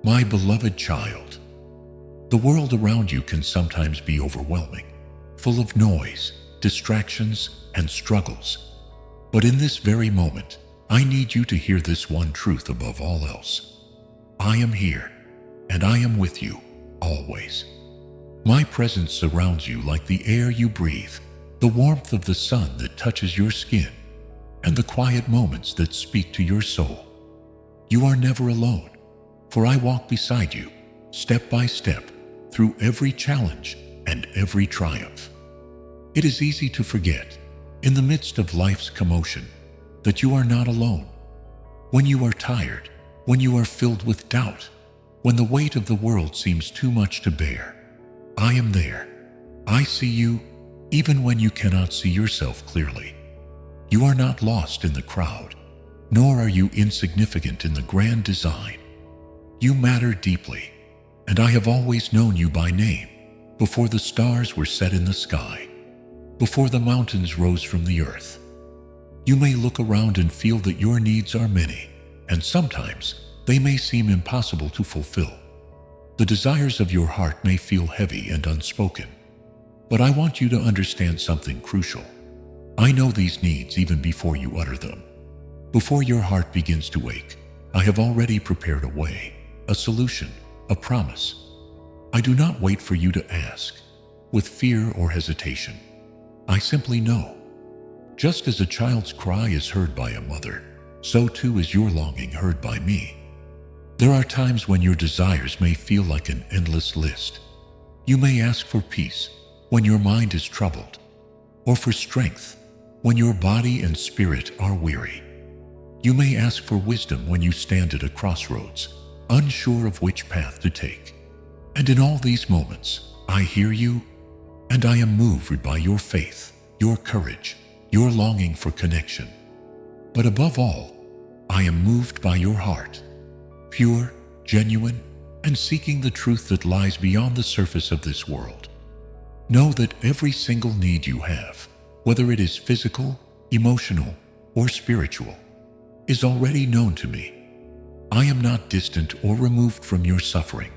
My beloved child, the world around you can sometimes be overwhelming, full of noise, distractions, and struggles. But in this very moment, I need you to hear this one truth above all else. I am here, and I am with you, always. My presence surrounds you like the air you breathe, the warmth of the sun that touches your skin, and the quiet moments that speak to your soul. You are never alone, for I walk beside you, step by step, through every challenge and every triumph. It is easy to forget, in the midst of life's commotion, that you are not alone. When you are tired, when you are filled with doubt, when the weight of the world seems too much to bear, I am there. I see you, even when you cannot see yourself clearly. You are not lost in the crowd, nor are you insignificant in the grand design. You matter deeply, and I have always known you by name, before the stars were set in the sky, before the mountains rose from the earth. You may look around and feel that your needs are many, and sometimes they may seem impossible to fulfill. The desires of your heart may feel heavy and unspoken, but I want you to understand something crucial. I know these needs even before you utter them. Before your heart begins to ache, I have already prepared a way, a solution, a promise. I do not wait for you to ask, with fear or hesitation. I simply know. Just as a child's cry is heard by a mother, so too is your longing heard by me. There are times when your desires may feel like an endless list. You may ask for peace when your mind is troubled, or for strength when your body and spirit are weary. You may ask for wisdom when you stand at a crossroads, unsure of which path to take. And in all these moments, I hear you, and I am moved by your faith, your courage, your longing for connection. But above all, I am moved by your heart, pure, genuine, and seeking the truth that lies beyond the surface of this world. Know that every single need you have, whether it is physical, emotional, or spiritual, is already known to me. I am not distant or removed from your suffering.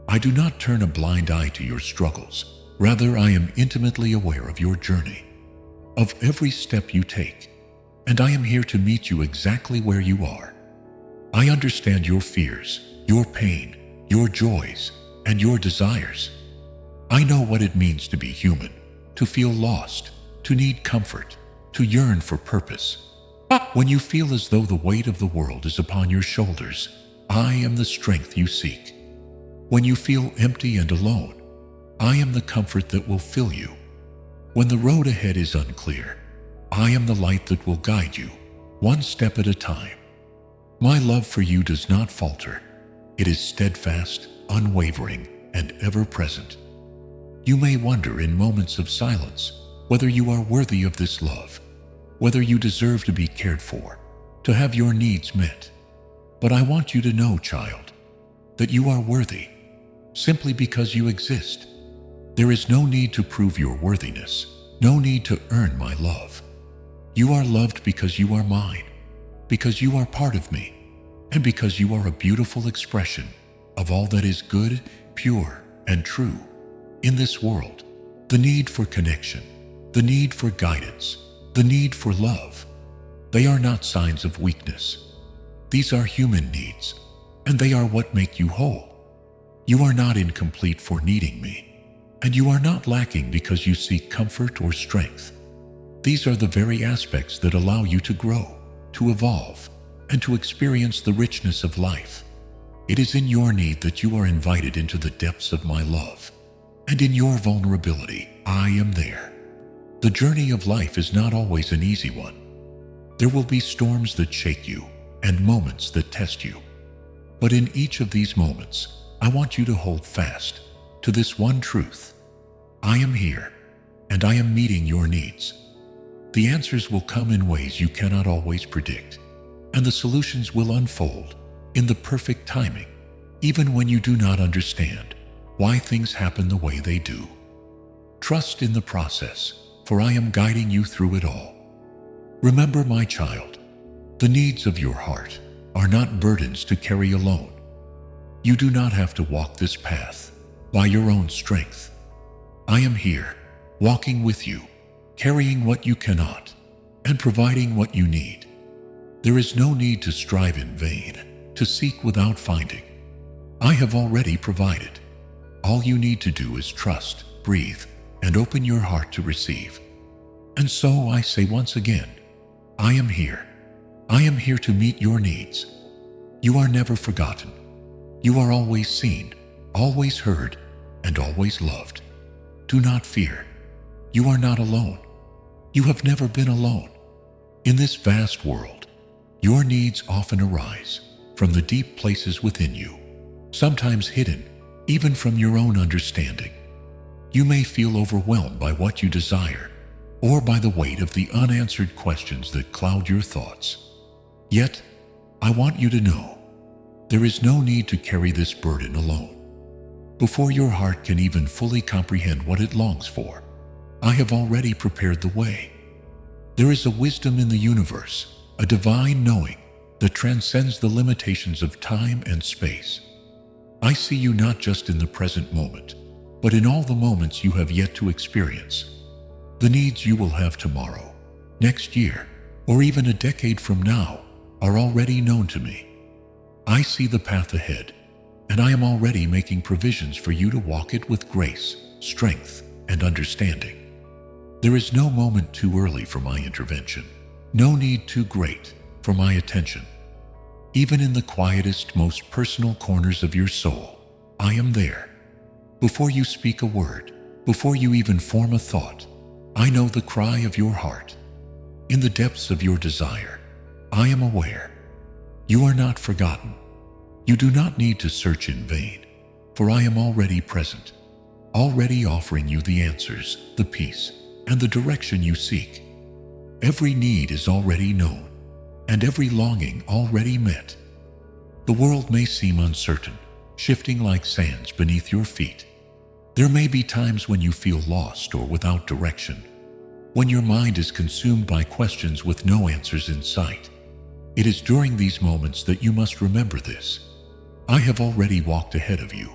I do not turn a blind eye to your struggles. Rather, I am intimately aware of your journey, of every step you take, and I am here to meet you exactly where you are. I understand your fears, your pain, your joys, and your desires. I know what it means to be human, to feel lost, to need comfort, to yearn for purpose. When you feel as though the weight of the world is upon your shoulders, I am the strength you seek. When you feel empty and alone, I am the comfort that will fill you. When the road ahead is unclear, I am the light that will guide you, one step at a time. My love for you does not falter. It is steadfast, unwavering, and ever present. You may wonder in moments of silence whether you are worthy of this love, whether you deserve to be cared for, to have your needs met. But I want you to know, child, that you are worthy, simply because you exist. There is no need to prove your worthiness, no need to earn my love. You are loved because you are mine, because you are part of me, and because you are a beautiful expression of all that is good, pure, and true. In this world, the need for connection, the need for guidance, the need for love, they are not signs of weakness. These are human needs, and they are what make you whole. You are not incomplete for needing me, and you are not lacking because you seek comfort or strength. These are the very aspects that allow you to grow, to evolve, and to experience the richness of life. It is in your need that you are invited into the depths of my love, and in your vulnerability, I am there. The journey of life is not always an easy one. There will be storms that shake you and moments that test you. But in each of these moments, I want you to hold fast to this one truth. I am here, and I am meeting your needs. The answers will come in ways you cannot always predict, and the solutions will unfold in the perfect timing, even when you do not understand why things happen the way they do. Trust in the process, for I am guiding you through it all. Remember, my child, the needs of your heart are not burdens to carry alone. You do not have to walk this path by your own strength. I am here, walking with you, carrying what you cannot, and providing what you need. There is no need to strive in vain, to seek without finding. I have already provided. All you need to do is trust, breathe, and open your heart to receive. And so I say once again, I am here. I am here to meet your needs. You are never forgotten. You are always seen, always heard, and always loved. Do not fear. You are not alone. You have never been alone. In this vast world, your needs often arise from the deep places within you, sometimes hidden even from your own understanding. You may feel overwhelmed by what you desire, or by the weight of the unanswered questions that cloud your thoughts. Yet, I want you to know, there is no need to carry this burden alone. Before your heart can even fully comprehend what it longs for, I have already prepared the way. There is a wisdom in the universe, a divine knowing that transcends the limitations of time and space. I see you not just in the present moment, but in all the moments you have yet to experience. The needs you will have tomorrow, next year, or even a decade from now are already known to me. I see the path ahead, and I am already making provisions for you to walk it with grace, strength, and understanding. There is no moment too early for my intervention, no need too great for my attention. Even in the quietest, most personal corners of your soul, I am there. Before you speak a word, before you even form a thought, I know the cry of your heart. In the depths of your desire, I am aware. You are not forgotten. You do not need to search in vain, for I am already present, already offering you the answers, the peace, and the direction you seek. Every need is already known, and every longing already met. The world may seem uncertain, shifting like sands beneath your feet. There may be times when you feel lost or without direction, when your mind is consumed by questions with no answers in sight. It is during these moments that you must remember this. I have already walked ahead of you,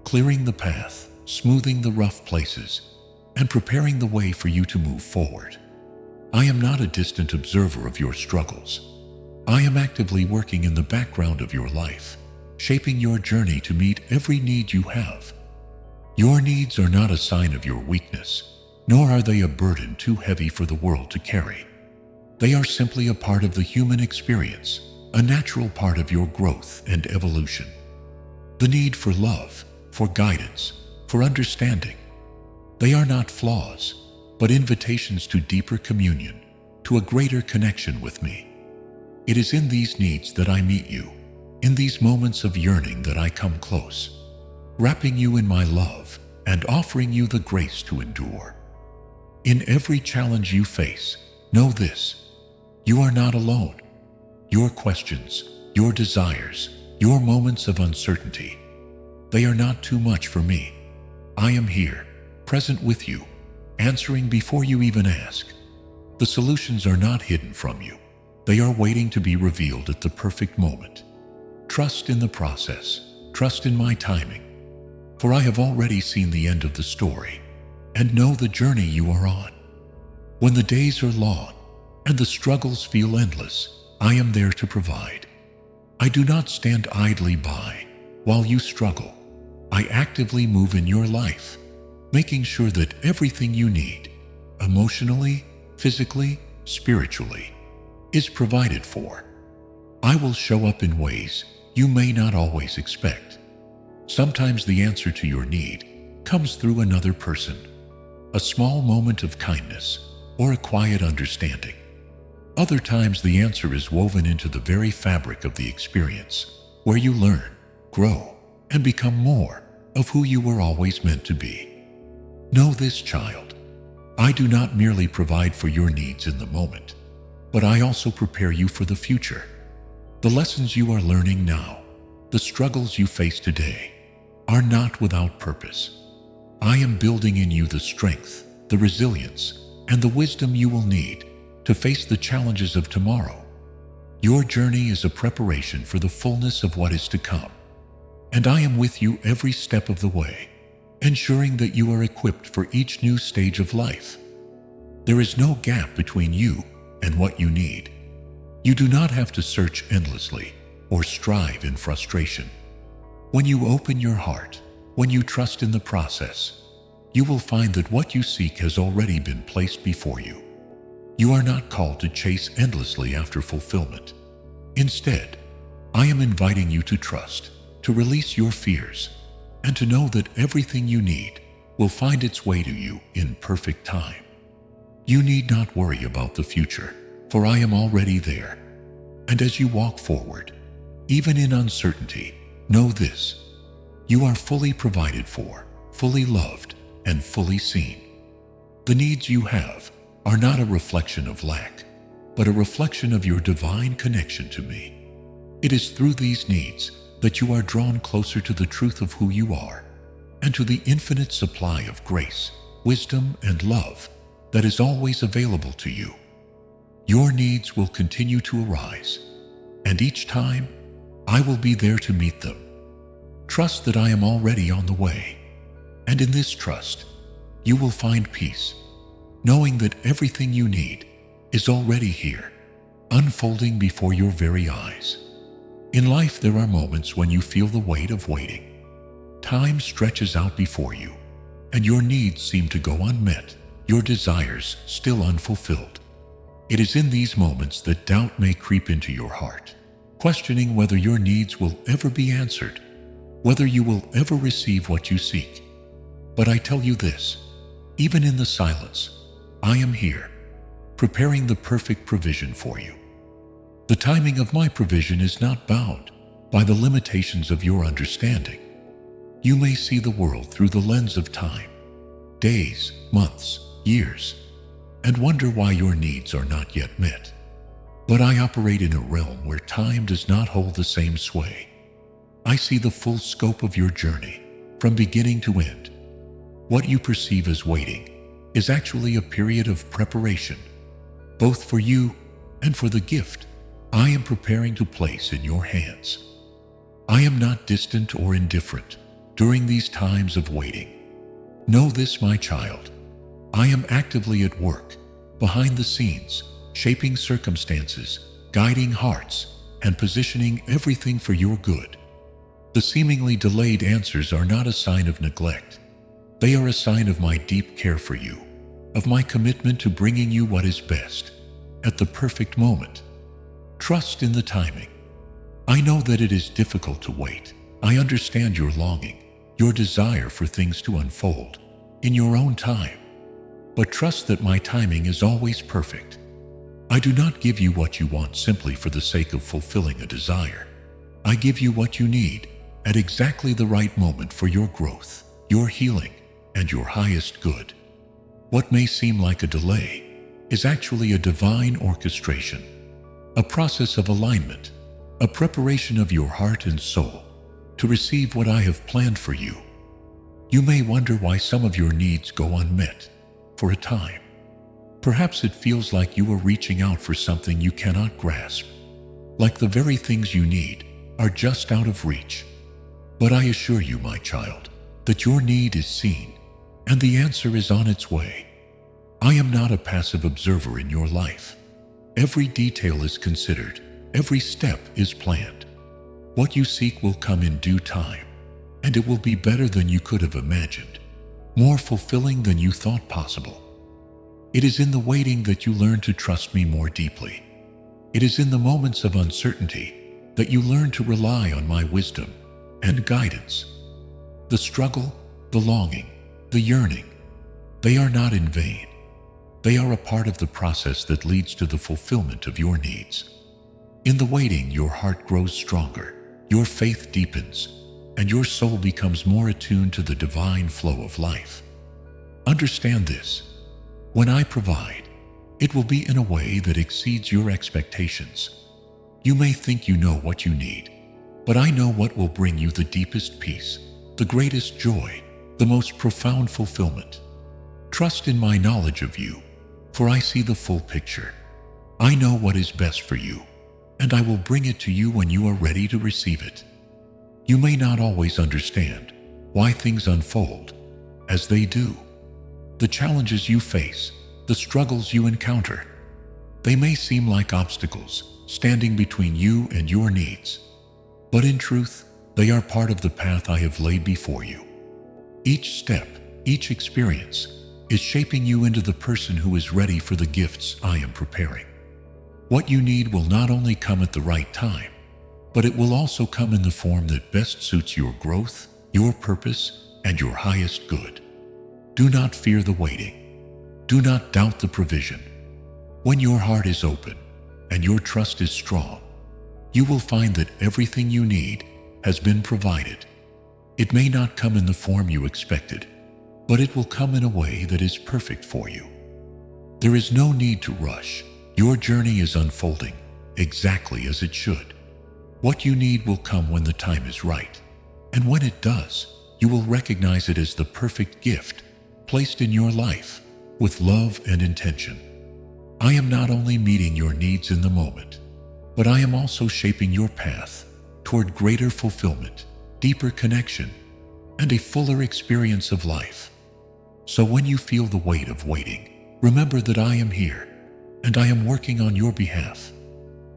clearing the path, smoothing the rough places, and preparing the way for you to move forward. I am not a distant observer of your struggles. I am actively working in the background of your life, shaping your journey to meet every need you have. Your needs are not a sign of your weakness, nor are they a burden too heavy for the world to carry. They are simply a part of the human experience, a natural part of your growth and evolution. The need for love, for guidance, for understanding. They are not flaws, but invitations to deeper communion, to a greater connection with me. It is in these needs that I meet you, in these moments of yearning that I come close, wrapping you in my love and offering you the grace to endure. In every challenge you face, know this: you are not alone. Your questions, your desires, your moments of uncertainty, they are not too much for me. I am here, present with you, answering before you even ask. The solutions are not hidden from you. They are waiting to be revealed at the perfect moment. Trust in the process. Trust in my timing. For I have already seen the end of the story and know the journey you are on. When the days are long and the struggles feel endless, I am there to provide. I do not stand idly by while you struggle. I actively move in your life, making sure that everything you need, emotionally, physically, spiritually, is provided for. I will show up in ways you may not always expect. Sometimes the answer to your need comes through another person, a small moment of kindness, or a quiet understanding. Other times the answer is woven into the very fabric of the experience, where you learn, grow, and become more of who you were always meant to be. Know this, child. I do not merely provide for your needs in the moment, but I also prepare you for the future. The lessons you are learning now, the struggles you face today, are not without purpose. I am building in you the strength, the resilience, and the wisdom you will need to face the challenges of tomorrow. Your journey is a preparation for the fullness of what is to come. and I am with you every step of the way, ensuring that you are equipped for each new stage of life. There is no gap between you and what you need. You do not have to search endlessly or strive in frustration. When you open your heart, when you trust in the process, you will find that what you seek has already been placed before you. You are not called to chase endlessly after fulfillment. Instead, I am inviting you to trust, to release your fears, and to know that everything you need will find its way to you in perfect time. You need not worry about the future, for I am already there. And as you walk forward, even in uncertainty, know this: you are fully provided for, fully loved, and fully seen. The needs you have are not a reflection of lack, but a reflection of your divine connection to me. It is through these needs that you are drawn closer to the truth of who you are and to the infinite supply of grace, wisdom, and love that is always available to you. Your needs will continue to arise, and each time, I will be there to meet them. Trust that I am already on the way, and in this trust, you will find peace, knowing that everything you need is already here, unfolding before your very eyes. In life, there are moments when you feel the weight of waiting. Time stretches out before you, and your needs seem to go unmet, your desires still unfulfilled. It is in these moments that doubt may creep into your heart, questioning whether your needs will ever be answered, whether you will ever receive what you seek. But I tell you this: even in the silence, I am here, preparing the perfect provision for you. The timing of my provision is not bound by the limitations of your understanding. You may see the world through the lens of time, days, months, years, and wonder why your needs are not yet met. But I operate in a realm where time does not hold the same sway. I see the full scope of your journey, from beginning to end. What you perceive as waiting is actually a period of preparation, both for you and for the gift I am preparing to place in your hands. I am not distant or indifferent during these times of waiting. Know this, my child: I am actively at work, behind the scenes, shaping circumstances, guiding hearts, and positioning everything for your good. The seemingly delayed answers are not a sign of neglect. They are a sign of my deep care for you, of my commitment to bringing you what is best, at the perfect moment. Trust in the timing. I know that it is difficult to wait. I understand your longing, your desire for things to unfold in your own time. But trust that my timing is always perfect. I do not give you what you want simply for the sake of fulfilling a desire. I give you what you need at exactly the right moment for your growth, your healing, and your highest good. What may seem like a delay is actually a divine orchestration, a process of alignment, a preparation of your heart and soul to receive what I have planned for you. You may wonder why some of your needs go unmet for a time. Perhaps it feels like you are reaching out for something you cannot grasp, like the very things you need are just out of reach. But I assure you, my child, that your need is seen, and the answer is on its way. I am not a passive observer in your life. Every detail is considered, every step is planned. What you seek will come in due time, and it will be better than you could have imagined, more fulfilling than you thought possible. It is in the waiting that you learn to trust me more deeply. It is in the moments of uncertainty that you learn to rely on my wisdom and guidance. The struggle, the longing, the yearning, they are not in vain. They are a part of the process that leads to the fulfillment of your needs. In the waiting, your heart grows stronger, your faith deepens, and your soul becomes more attuned to the divine flow of life. Understand this: when I provide, it will be in a way that exceeds your expectations. You may think you know what you need, but I know what will bring you the deepest peace, the greatest joy, the most profound fulfillment. Trust in my knowledge of you, for I see the full picture. I know what is best for you, and I will bring it to you when you are ready to receive it. You may not always understand why things unfold as they do. The challenges you face, the struggles you encounter, they may seem like obstacles standing between you and your needs. But in truth, they are part of the path I have laid before you. Each step, each experience, is shaping you into the person who is ready for the gifts I am preparing. What you need will not only come at the right time, but it will also come in the form that best suits your growth, your purpose, and your highest good. Do not fear the waiting. Do not doubt the provision. When your heart is open and your trust is strong, you will find that everything you need has been provided. It may not come in the form you expected, but it will come in a way that is perfect for you. There is no need to rush. Your journey is unfolding exactly as it should. What you need will come when the time is right, and when it does, you will recognize it as the perfect gift placed in your life with love and intention. I am not only meeting your needs in the moment, but I am also shaping your path toward greater fulfillment, deeper connection, and a fuller experience of life. So when you feel the weight of waiting, remember that I am here, and I am working on your behalf.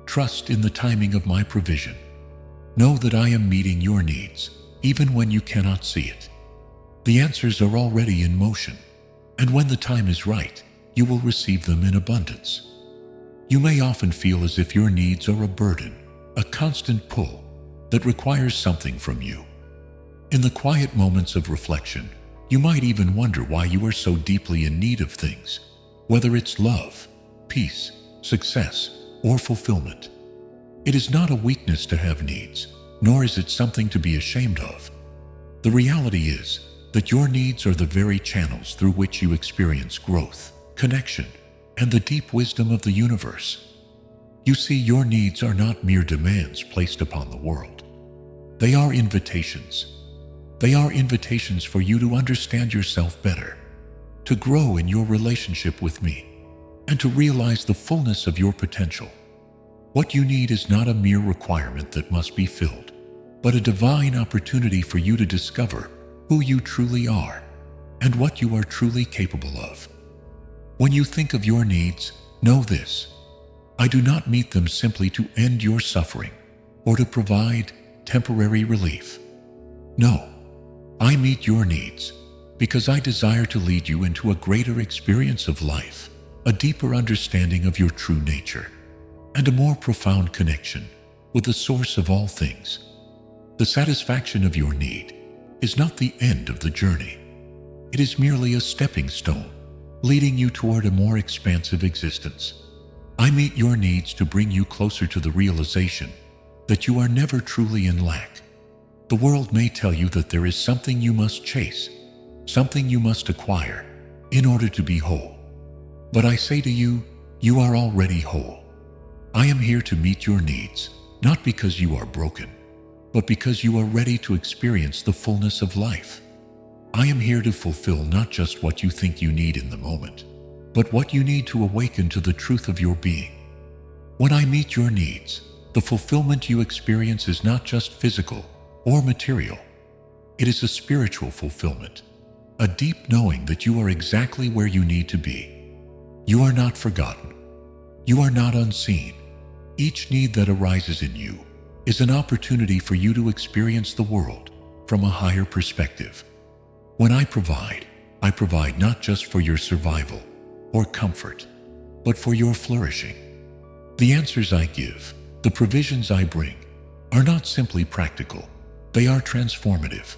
Trust in the timing of my provision. Know that I am meeting your needs, even when you cannot see it. The answers are already in motion, and when the time is right, you will receive them in abundance. You may often feel as if your needs are a burden, a constant pull that requires something from you. In the quiet moments of reflection, you might even wonder why you are so deeply in need of things, whether it's love, peace, success, or fulfillment. It is not a weakness to have needs, nor is it something to be ashamed of. The reality is that your needs are the very channels through which you experience growth, connection, and the deep wisdom of the universe. You see, your needs are not mere demands placed upon the world. They are invitations. They are invitations for you to understand yourself better, to grow in your relationship with me, and to realize the fullness of your potential. What you need is not a mere requirement that must be filled, but a divine opportunity for you to discover who you truly are and what you are truly capable of. When you think of your needs, know this: I do not meet them simply to end your suffering or to provide temporary relief. No, I meet your needs because I desire to lead you into a greater experience of life, a deeper understanding of your true nature, and a more profound connection with the source of all things. The satisfaction of your need is not the end of the journey. It is merely a stepping stone, leading you toward a more expansive existence. I meet your needs to bring you closer to the realization that you are never truly in lack. The world may tell you that there is something you must chase, something you must acquire in order to be whole. But I say to you, you are already whole. I am here to meet your needs, not because you are broken, but because you are ready to experience the fullness of life. I am here to fulfill not just what you think you need in the moment, but what you need to awaken to the truth of your being. When I meet your needs, the fulfillment you experience is not just physical or material. It is a spiritual fulfillment, a deep knowing that you are exactly where you need to be. You are not forgotten. You are not unseen. Each need that arises in you is an opportunity for you to experience the world from a higher perspective. When I provide not just for your survival or comfort, but for your flourishing. The answers I give, the provisions I bring, are not simply practical. They are transformative.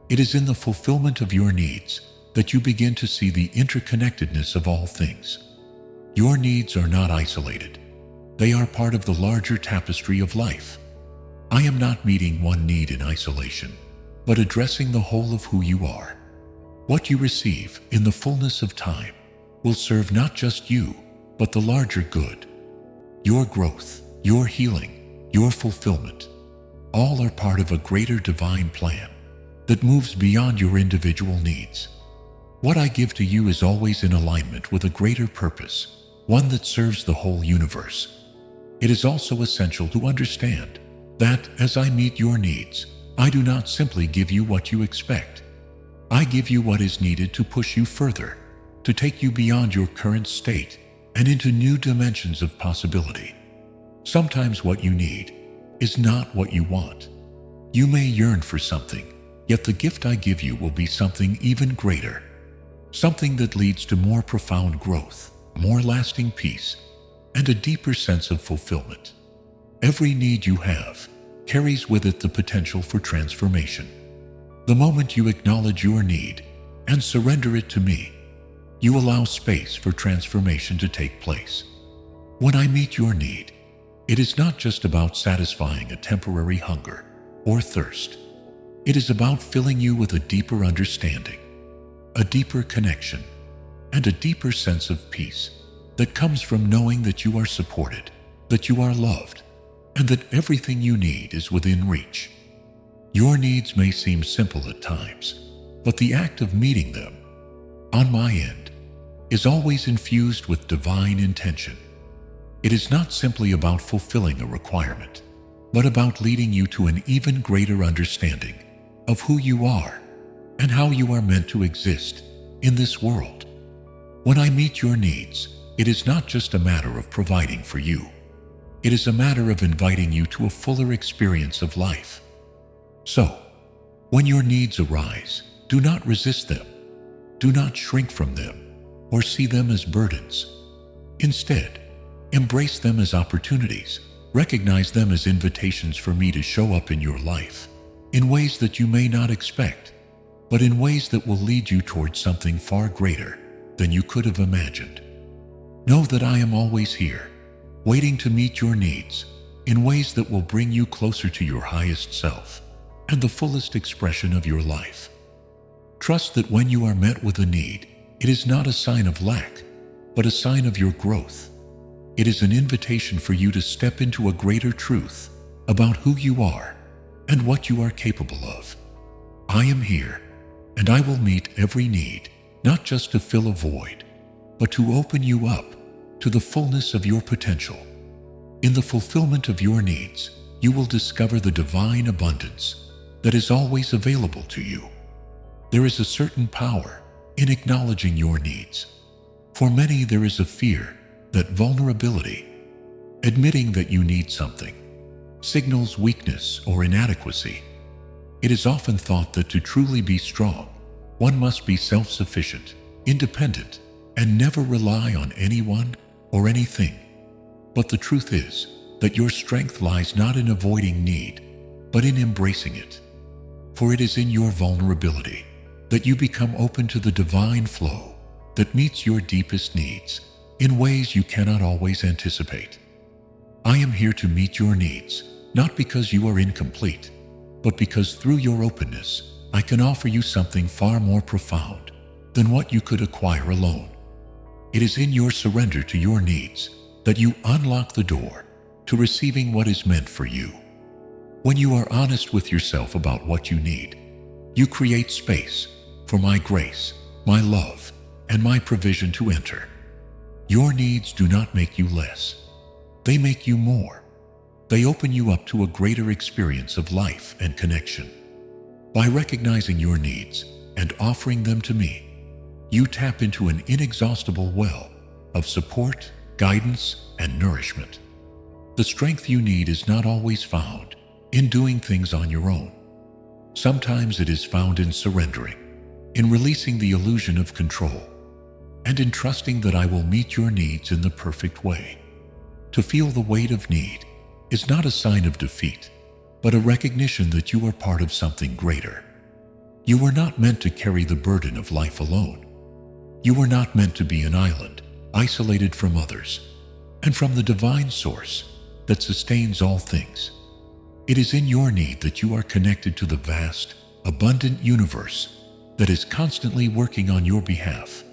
It is in the fulfillment of your needs that you begin to see the interconnectedness of all things. Your needs are not isolated. They are part of the larger tapestry of life. I am not meeting one need in isolation, but addressing the whole of who you are. What you receive in the fullness of time will serve not just you, but the larger good. Your growth, your healing, your fulfillment, all are part of a greater divine plan that moves beyond your individual needs. What I give to you is always in alignment with a greater purpose, one that serves the whole universe. It is also essential to understand that as I meet your needs, I do not simply give you what you expect. I give you what is needed to push you further, to take you beyond your current state and into new dimensions of possibility. Sometimes what you need is not what you want. You may yearn for something, yet the gift I give you will be something even greater, something that leads to more profound growth, more lasting peace, and a deeper sense of fulfillment. Every need you have carries with it the potential for transformation. The moment you acknowledge your need and surrender it to me, you allow space for transformation to take place. When I meet your need, it is not just about satisfying a temporary hunger or thirst. It is about filling you with a deeper understanding, a deeper connection, and a deeper sense of peace that comes from knowing that you are supported, that you are loved, and that everything you need is within reach. Your needs may seem simple at times, but the act of meeting them, on my end, is always infused with divine intention. It is not simply about fulfilling a requirement, but about leading you to an even greater understanding of who you are and how you are meant to exist in this world. When I meet your needs, it is not just a matter of providing for you. It is a matter of inviting you to a fuller experience of life. So, when your needs arise, do not resist them. Do not shrink from them or see them as burdens. Instead, embrace them as opportunities. Recognize them as invitations for me to show up in your life in ways that you may not expect, but in ways that will lead you towards something far greater than you could have imagined. Know that I am always here, waiting to meet your needs in ways that will bring you closer to your highest self and the fullest expression of your life. Trust that when you are met with a need, it is not a sign of lack, but a sign of your growth. It is an invitation for you to step into a greater truth about who you are and what you are capable of. I am here, and I will meet every need, not just to fill a void, but to open you up to the fullness of your potential. In the fulfillment of your needs, you will discover the divine abundance that is always available to you. There is a certain power in acknowledging your needs. For many, there is a fear that vulnerability, admitting that you need something, signals weakness or inadequacy. It is often thought that to truly be strong, one must be self-sufficient, independent, and never rely on anyone or anything. But the truth is that your strength lies not in avoiding need, but in embracing it. For it is in your vulnerability that you become open to the divine flow that meets your deepest needs in ways you cannot always anticipate. I am here to meet your needs, not because you are incomplete, but because through your openness, I can offer you something far more profound than what you could acquire alone. It is in your surrender to your needs that you unlock the door to receiving what is meant for you. When you are honest with yourself about what you need, you create space for my grace, my love, and my provision to enter. Your needs do not make you less. They make you more. They open you up to a greater experience of life and connection. By recognizing your needs and offering them to me, you tap into an inexhaustible well of support, guidance, and nourishment. The strength you need is not always found in doing things on your own. Sometimes it is found in surrendering, in releasing the illusion of control, and in trusting that I will meet your needs in the perfect way. To feel the weight of need is not a sign of defeat, but a recognition that you are part of something greater. You were not meant to carry the burden of life alone. You were not meant to be an island, isolated from others, and from the divine source that sustains all things. It is in your need that you are connected to the vast, abundant universe that is constantly working on your behalf,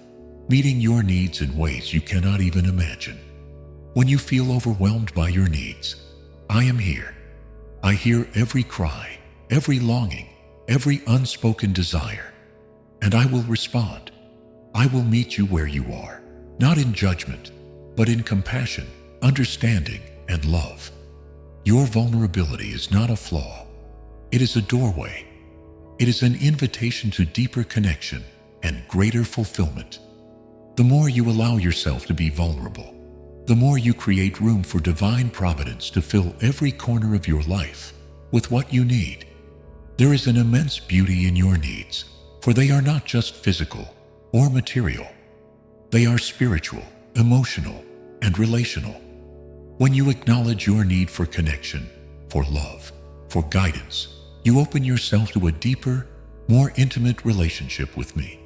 meeting your needs in ways you cannot even imagine. When you feel overwhelmed by your needs, I am here. I hear every cry, every longing, every unspoken desire, and I will respond. I will meet you where you are, not in judgment, but in compassion, understanding, and love. Your vulnerability is not a flaw. It is a doorway. It is an invitation to deeper connection and greater fulfillment. The more you allow yourself to be vulnerable, the more you create room for divine providence to fill every corner of your life with what you need. There is an immense beauty in your needs, for they are not just physical or material. They are spiritual, emotional, and relational. When you acknowledge your need for connection, for love, for guidance, you open yourself to a deeper, more intimate relationship with me.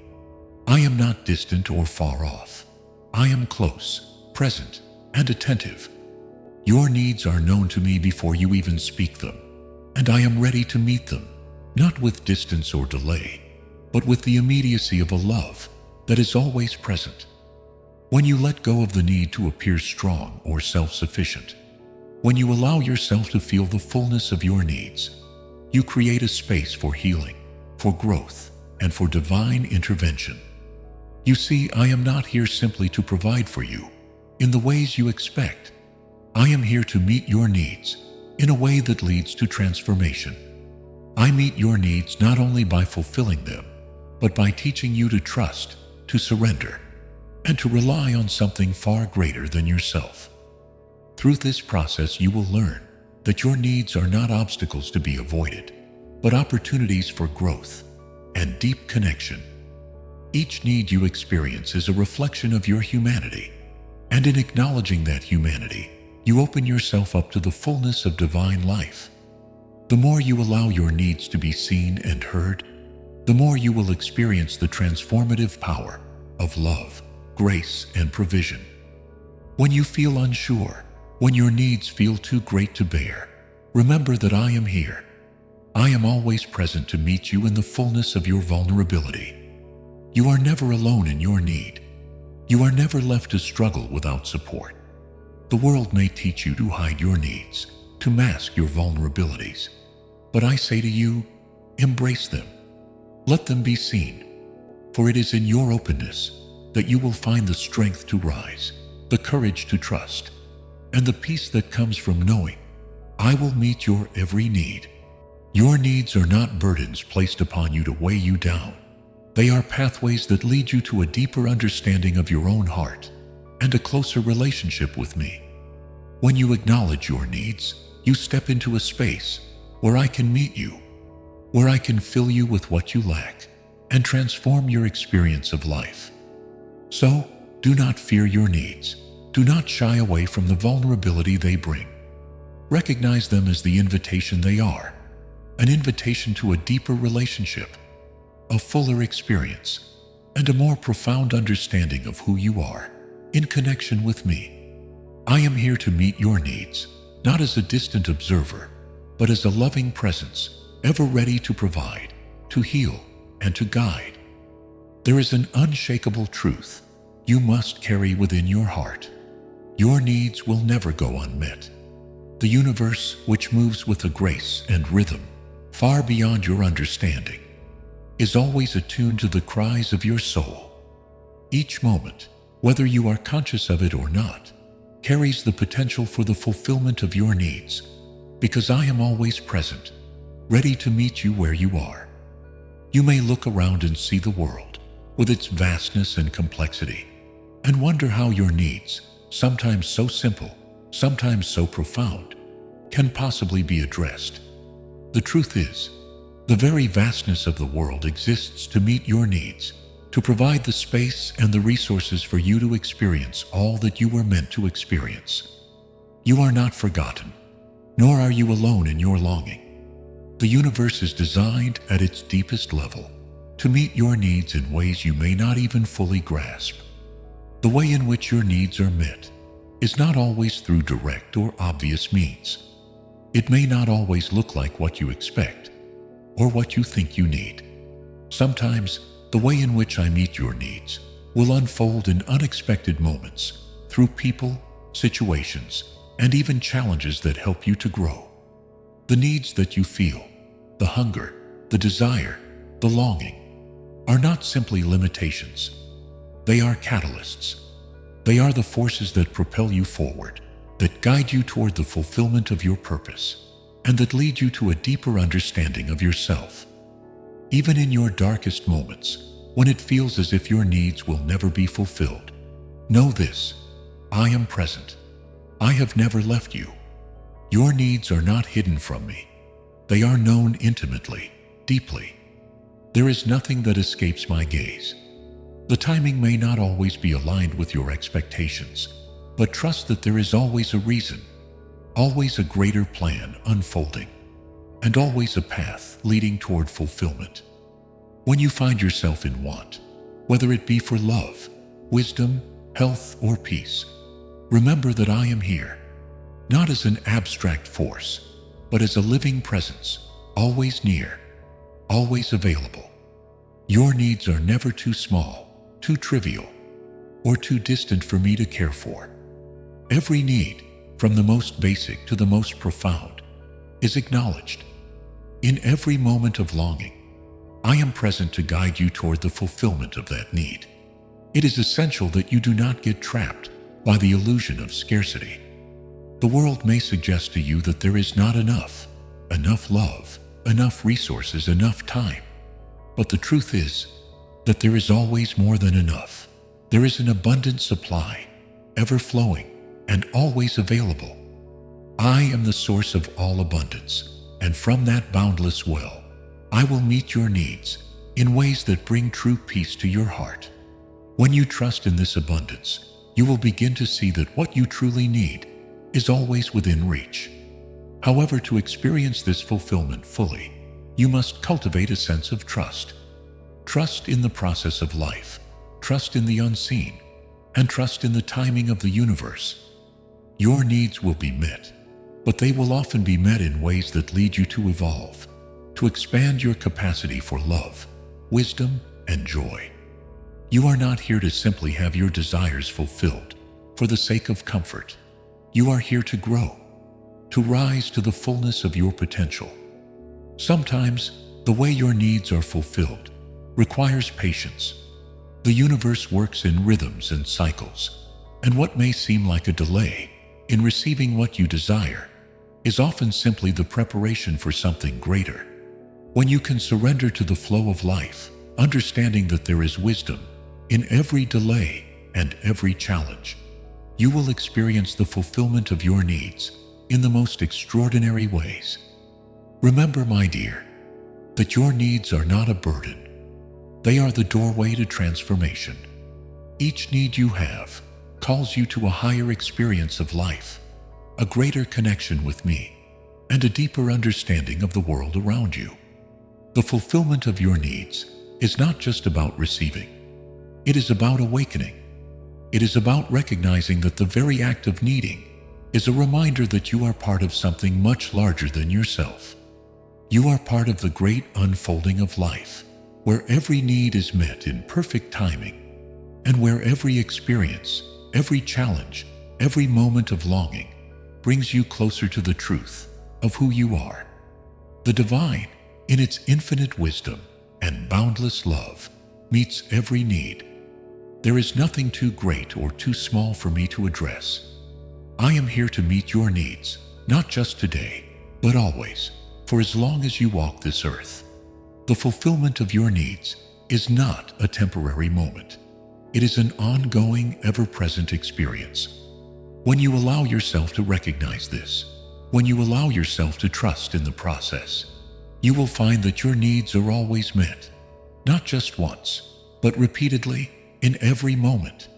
I am not distant or far off. I am close, present, and attentive. Your needs are known to me before you even speak them, and I am ready to meet them, not with distance or delay, but with the immediacy of a love that is always present. When you let go of the need to appear strong or self-sufficient, when you allow yourself to feel the fullness of your needs, you create a space for healing, for growth, and for divine intervention. You see, I am not here simply to provide for you in the ways you expect. I am here to meet your needs in a way that leads to transformation. I meet your needs not only by fulfilling them, but by teaching you to trust, to surrender, and to rely on something far greater than yourself. Through this process, you will learn that your needs are not obstacles to be avoided, but opportunities for growth and deep connection. Each need you experience is a reflection of your humanity, and in acknowledging that humanity, you open yourself up to the fullness of divine life. The more you allow your needs to be seen and heard, the more you will experience the transformative power of love, grace, and provision. When you feel unsure, when your needs feel too great to bear, remember that I am here. I am always present to meet you in the fullness of your vulnerability. You are never alone in your need. You are never left to struggle without support. The world may teach you to hide your needs, to mask your vulnerabilities. But I say to you, embrace them. Let them be seen. For it is in your openness that you will find the strength to rise, the courage to trust, and the peace that comes from knowing I will meet your every need. Your needs are not burdens placed upon you to weigh you down. They are pathways that lead you to a deeper understanding of your own heart and a closer relationship with me. When you acknowledge your needs, you step into a space where I can meet you, where I can fill you with what you lack and transform your experience of life. So, do not fear your needs. Do not shy away from the vulnerability they bring. Recognize them as the invitation they are, an invitation to a deeper relationship, a fuller experience, and a more profound understanding of who you are in connection with me. I am here to meet your needs, not as a distant observer, but as a loving presence, ever ready to provide, to heal, and to guide. There is an unshakable truth you must carry within your heart. Your needs will never go unmet. The universe, which moves with a grace and rhythm far beyond your understanding, is always attuned to the cries of your soul. Each moment, whether you are conscious of it or not, carries the potential for the fulfillment of your needs, because I am always present, ready to meet you where you are. You may look around and see the world, with its vastness and complexity, and wonder how your needs, sometimes so simple, sometimes so profound, can possibly be addressed. The truth is, the very vastness of the world exists to meet your needs, to provide the space and the resources for you to experience all that you were meant to experience. You are not forgotten, nor are you alone in your longing. The universe is designed at its deepest level to meet your needs in ways you may not even fully grasp. The way in which your needs are met is not always through direct or obvious means. It may not always look like what you expect or what you think you need. Sometimes, the way in which I meet your needs will unfold in unexpected moments through people, situations, and even challenges that help you to grow. The needs that you feel, the hunger, the desire, the longing, are not simply limitations. They are catalysts. They are the forces that propel you forward, that guide you toward the fulfillment of your purpose. and that lead you to a deeper understanding of yourself. Even in your darkest moments, when it feels as if your needs will never be fulfilled, know this: I am present. I have never left you. Your needs are not hidden from me. They are known intimately, deeply. There is nothing that escapes my gaze. The timing may not always be aligned with your expectations, but trust that there is always a reason, always a greater plan unfolding, and always a path leading toward fulfillment. When you find yourself in want, whether it be for love, wisdom, health, or peace, remember that I am here, not as an abstract force, but as a living presence, always near, always available. Your needs are never too small, too trivial, or too distant for me to care for. Every need, from the most basic to the most profound, is acknowledged. In every moment of longing, I am present to guide you toward the fulfillment of that need. It is essential that you do not get trapped by the illusion of scarcity. The world may suggest to you that there is not enough love, enough resources, enough time. But the truth is that there is always more than enough. There is an abundant supply, ever flowing and always available. I am the source of all abundance, and from that boundless well, I will meet your needs in ways that bring true peace to your heart. When you trust in this abundance, you will begin to see that what you truly need is always within reach. However, to experience this fulfillment fully, you must cultivate a sense of trust. Trust in the process of life, trust in the unseen, and trust in the timing of the universe. Your needs will be met, but they will often be met in ways that lead you to evolve, to expand your capacity for love, wisdom, and joy. You are not here to simply have your desires fulfilled for the sake of comfort. You are here to grow, to rise to the fullness of your potential. Sometimes, the way your needs are fulfilled requires patience. The universe works in rhythms and cycles, and what may seem like a delay in receiving what you desire is often simply the preparation for something greater. When you can surrender to the flow of life, understanding that there is wisdom in every delay and every challenge, you will experience the fulfillment of your needs in the most extraordinary ways. Remember, my dear, that your needs are not a burden. They are the doorway to transformation. Each need you have calls you to a higher experience of life, a greater connection with me, and a deeper understanding of the world around you. The fulfillment of your needs is not just about receiving. It is about awakening. It is about recognizing that the very act of needing is a reminder that you are part of something much larger than yourself. You are part of the great unfolding of life, where every need is met in perfect timing, and where every experience, every challenge, every moment of longing brings you closer to the truth of who you are. The divine, in its infinite wisdom and boundless love, meets every need. There is nothing too great or too small for me to address. I am here to meet your needs, not just today, but always, for as long as you walk this earth. The fulfillment of your needs is not a temporary moment. It is an ongoing, ever-present experience. When you allow yourself to recognize this, when you allow yourself to trust in the process, you will find that your needs are always met, not just once, but repeatedly in every moment.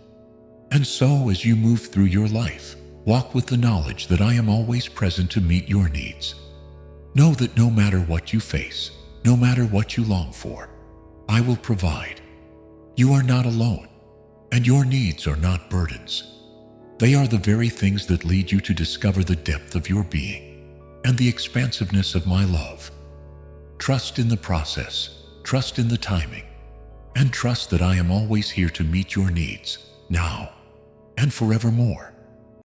And so, as you move through your life, walk with the knowledge that I am always present to meet your needs. Know that no matter what you face, no matter what you long for, I will provide. You are not alone, and your needs are not burdens. They are the very things that lead you to discover the depth of your being and the expansiveness of my love. Trust in the process, trust in the timing, and trust that I am always here to meet your needs, now and forevermore.